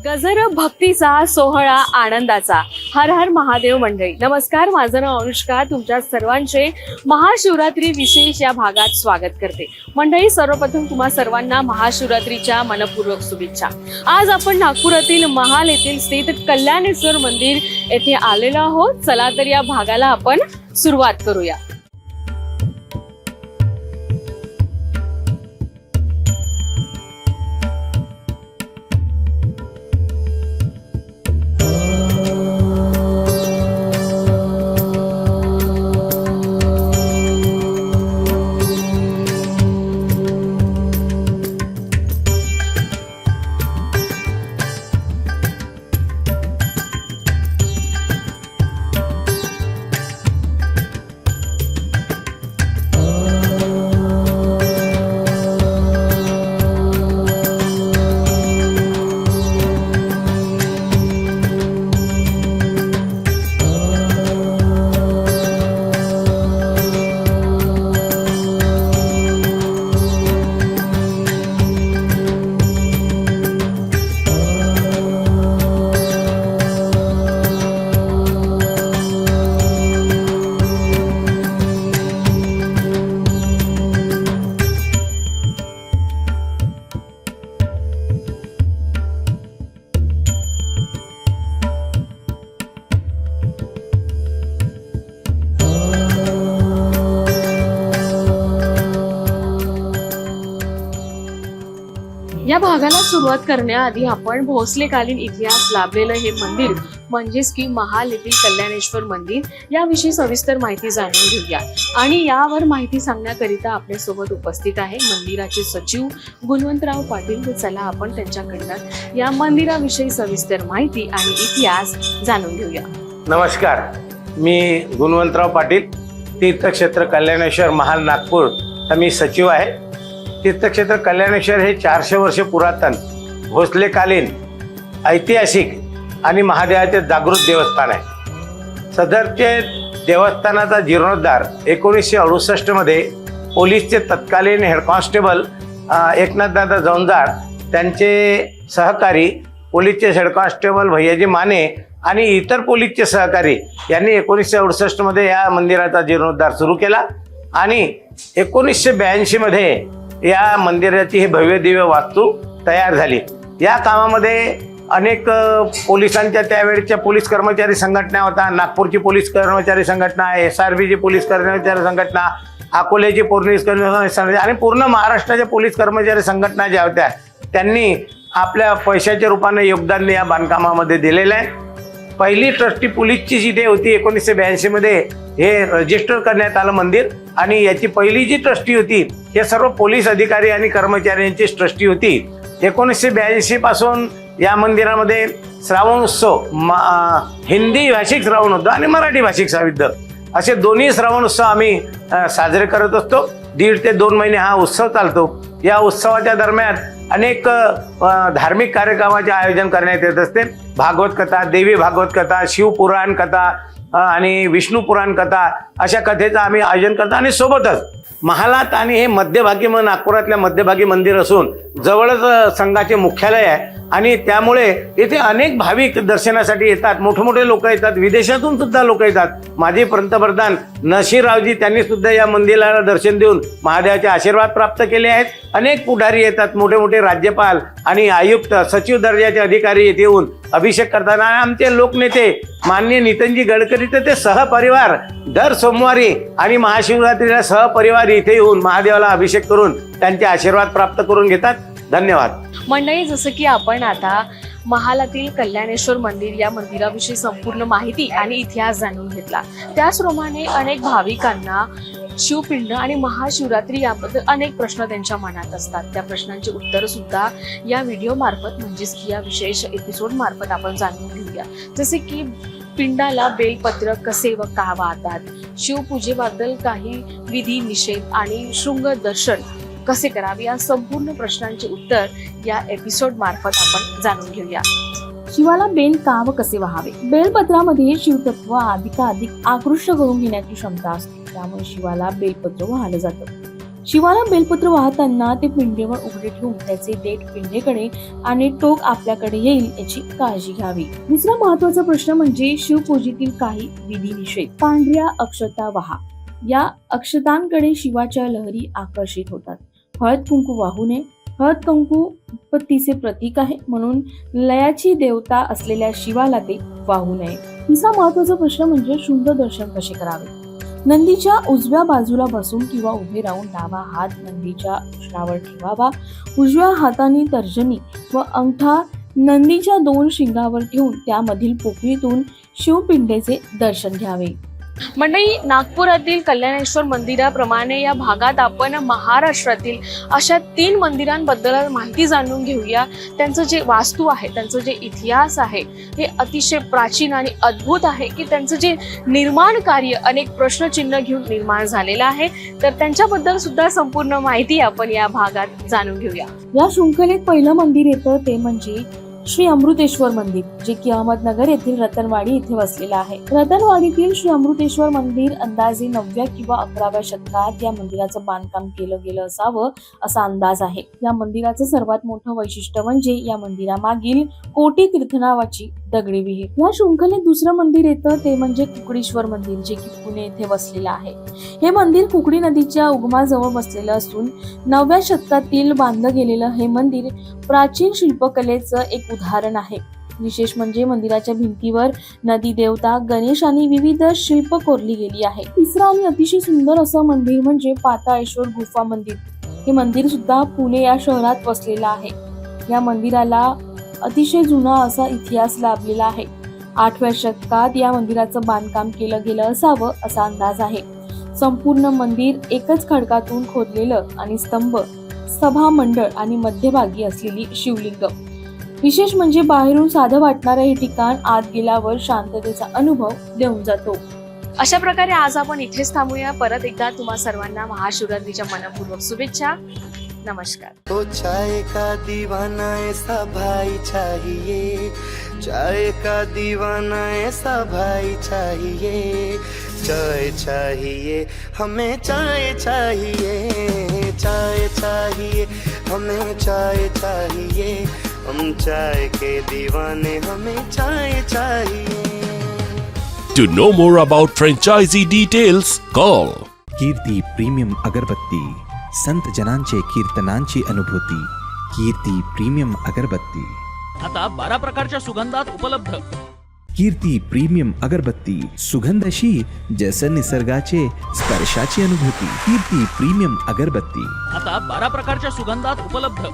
गजर भक्तीचा सोहळा आनंदाचा हर हर महादेव मंडळी. नमस्कार, माझं नाव अनुष्का. तुमच्या सर्वांचे महाशिवरात्री विशेष या भागात स्वागत करते. मंडळी, सर्वप्रथम तुम्हा सर्वांना महाशिवरात्रीच्या मनपूर्वक शुभेच्छा. आज आपण नागपुरातील महाल येथील स्थित कल्याणेश्वर मंदिर येथे आलेलो आहोत. चला तर या भागाला आपण सुरुवात करूया. या भागाला सुरुवात करण्याआधी आपण भोसलेकालीन इतिहास लाभलेलं हे मंदिर म्हणजेच की महाल येथील कल्याणेश्वर मंदिर याविषयी सविस्तर माहिती जाणून घेऊया. आणि यावर माहिती सांगण्याकरिता आपल्यासोबत उपस्थित आहे मंदिराचे सचिव गुणवंतराव पाटील. तर चला आपण त्यांच्याकडनं या मंदिराविषयी सविस्तर माहिती आणि इतिहास जाणून घेऊया. नमस्कार, मी गुणवंतराव पाटील, तीर्थक्षेत्र कल्याणेश्वर महाल नागपूर तर मी सचिव आहे. तीर्थक्षेत्र कल्याणेश्वर हे 400 वर्ष पुरातन भोसलेकालीन ऐतिहासिक आणि महादेवाचे जागृत देवस्थान आहे. सदरचे देवस्थानाचा जीर्णोद्धार 1968 मध्ये पोलीसचे तत्कालीन हेड कॉन्स्टेबल एकनाथदादा जौंजार, त्यांचे सहकारी पोलीसचे हेड कॉन्स्टेबल भैयाजी माने आणि इतर पोलीसचे सहकारी यांनी 1968 मध्ये या मंदिराचा जीर्णोद्धार सुरू केला. आणि 1982 मध्ये या मंदिराची ही भव्य दिव्य वास्तू तयार झाली. या कामामध्ये अनेक पोलिसांच्या त्यावेळच्या पोलीस कर्मचारी संघटना होता. नागपूरची पोलीस कर्मचारी संघटना, SRBची पोलीस कर्मचारी संघटना, अकोल्याची पोलीस कर्मचारी संघटना आणि पूर्ण महाराष्ट्राच्या पोलीस कर्मचारी संघटना ज्या होत्या त्यांनी आपल्या पैशाच्या रूपाने योगदान या बांधकामामध्ये दिलेलं आहे. पहिली ट्रस्टी पोलीसची जिथे होती 1982 मध्ये हे रजिस्टर करण्यात आलं मंदिर. आणि याची पहिली जी ट्रस्टी होती हे सर्व पोलीस अधिकारी आणि कर्मचाऱ्यांची ट्रस्टी होती. 1982 पासून या मंदिरामध्ये श्रावण उत्सव, हिंदी भाषिक श्रावण उत्सव आणि मराठी भाषिक श्राविद्ध असे दोन्ही श्रावण उत्सव आम्ही साजरे करत असतो. 1.5 ते 2 महिने हा उत्सव चालतो. या उत्सवाच्या दरम्यान अनेक धार्मिक कार्यक्रमाचे आयोजन करण्यात येत असते. भागवत कथा, देवी भागवत कथा, शिवपुराण कथा आणि विष्णू पुराण कथा अशा कथेचं आम्ही आयोजन करतो. आणि सोबतच महालात आणि हे मध्यभागी नागपुरातल्या मध्यभागी मंदिर असून जवळच संघाचे मुख्यालय आहे आणि त्यामुळे इथे अनेक भाविक दर्शनासाठी येतात. मोठे मोठे लोक येतात, विदेशातून सुद्धा लोक येतात. माजी पंतप्रधान नरसिंहरावजी त्यांनी सुद्धा या मंदिराला दर्शन देऊन महादेवाचे आशीर्वाद प्राप्त केले आहेत. अनेक पुढारी येतात, मोठे मोठे राज्यपाल आणि आयुक्त, सचिव दर्जाचे अधिकारी येथे येऊन अभिषेक करताना. आमचे लोकनेते माननीय नितीनजी गडकरी तर ते सहपरिवार दर सोमवारी आणि महाशिवरात्रीला सहपरिवार इथे येऊन महादेवाला अभिषेक करून त्यांचे आशीर्वाद प्राप्त करून घेतात. धन्यवाद. मंडळी, जसं की आपण आता महालातील कल्याणेश्वर मंदिर या मंदिराविषयी संपूर्ण माहिती आणि इतिहास जाणून घेतला, त्याचप्रमाणे अनेक भाविकांना शिवपिंड आणि महाशिवरात्री याबद्दल अनेक प्रश्न त्यांच्या मनात असतात. त्या प्रश्नांची उत्तर सुद्धा या व्हिडिओ मार्फत म्हणजेच की या विशेष एपिसोड मार्फत आपण जाणून घेऊया. जसे की पिंडाला बेलपत्र कसे व का वाहतात, शिवपूजेबद्दल काही विधी निषेध आणि शृंग दर्शन कसे करावे, या संपूर्ण प्रश्नांचे उत्तर या एपिसोड मार्फत आपण जाणून घेऊया. शिवाला बेल का व कसे व्हावे. बेलपत्रामध्ये शिवतत्व अधिकाधिक आकृष्ट करून घेण्याची क्षमता असते, त्यामुळे शिवाला बेलपत्र वाहलं जातं. शिवाला बेलपत्र वाहताना ते पिंडेवर उघडे ठेवून त्याचे देठ पिंडेकडे आणि टोक आपल्याकडे येईल याची काळजी घ्यावी. दुसरा महत्वाचा प्रश्न म्हणजे शिवपूजेतील काही विधिनिषेध. पांढऱ्या अक्षता वाहा. या अक्षतांकडे शिवाच्या लहरी आकर्षित होतात. हळद कुंकू वाहू नये. हळद कुंकू उत्पत्तीचे प्रतीक आहे, म्हणून लयाची देवता असलेल्या शिवाला ते वाहू नये. तिसरा महत्वाचा प्रश्न म्हणजे शुद्ध दर्शन कसे करावे. नंदीच्या उजव्या बाजूला बसून किंवा उभे राहून डावा हात नंदीच्या उष्णावर ठेवावा. उजव्या हाताने तर्जनी व अंगठा नंदीच्या 2 शिंगावर ठेवून त्यामधील पोकळीतून शिवपिंडेचे दर्शन घ्यावे. मंडळी, नागपुरातील कल्याणेश्वर मंदिराप्रमाणे या भागात आपण महाराष्ट्रातील अशा 3 मंदिरांबद्दल माहिती जाणून घेऊया. त्यांचं जे वास्तू आहे, त्यांचं जे इतिहास आहे, हे अतिशय प्राचीन आणि अद्भुत आहे की त्यांचं जे निर्माण कार्य अनेक प्रश्नचिन्ह घेऊन निर्माण झालेलं आहे. तर त्यांच्याबद्दल सुद्धा संपूर्ण माहिती आपण या भागात जाणून घेऊया. या शृंखलेत पहिलं मंदिर येतं ते म्हणजे श्री अमृतेश्वर मंदिर, जे की अहमदनगर येथील रतनवाडी येथे वसलेलं आहे. रतनवाडीतील श्री अमृतेश्वर मंदिर अंदाजे 9व्या किंवा 11व्या शतकात या मंदिराचं बांधकाम केलं गेलं असावं असा अंदाज आहे. या मंदिराचं सर्वात मोठं वैशिष्ट्य म्हणजे या मंदिरामागील कोटी तीर्थ नावाची दगडी विहीर. या शृंखलेत दुसरं मंदिर येतं ते म्हणजे कुकडीश्वर मंदिर, जे की पुणे येथे वसलेलं आहे. हे मंदिर कुकडी नदीच्या उगमाजवळ वसलेलं असून 9व्या शतकातील बांधलं गेलेलं हे मंदिर प्राचीन शिल्पकलेचं एक उदाहरण आहे. विशेष म्हणजे मंदिराच्या भिंतीवर नदी देवता, गणेश आणि विविध शिल्प कोरली गेली आहे. तिसरं आणि अतिशय सुंदर असं मंदिर म्हणजे पाताळेश्वर गुफा मंदिर. हे मंदिर सुद्धा पुणे या शहरात वसलेलं आहे. या मंदिराला अतिशय जुना असा इतिहास लाभलेला आहे. 8व्या शतकात या मंदिराचं बांधकाम केलं गेलं असावं असा अंदाज आहे. संपूर्ण मंदिर एकच खडकातून खोदलेलं आणि स्तंभ, सभा मंडळ आणि मध्यभागी असलेली शिवलिंग. विशेष म्हणजे बाहेरून साधं वाटणारं हे ठिकाण आत गेल्यावर शांततेचा अनुभव देऊन जातो. अशा प्रकारे आज आपण इथेच थांबूया. परत एकदा तुम्हा सर्वांना महाशिवरात्रीच्या मनपूर्वक शुभेच्छा. नमस्कार. तो चाय का दीवाना ऐसा भाई चाहिए, चाय का दीवाना ऐसा भाई चाहिए, चाय चाहिए हमें, चाय चाहिए, चाय चाहिए हमें, चाय चाहिए, हम चाय के दीवाने, हमें चाय चाहिए. To know more about franchisee details, call Kirti premium अगरबत्ती, संत जनांचे कीर्तनांची अनुभूती. कीर्ती प्रीमियम अगरबत्ती आता 12 प्रकारच्या सुगंधात उपलब्ध. कीर्ती प्रीमियम अगरबत्ती, सुगंधशी जसं निसर्गाचे स्पर्शाची अनुभूती. कीर्ती प्रीमियम अगरबत्ती आता 12 प्रकारच्या सुगंधात उपलब्ध.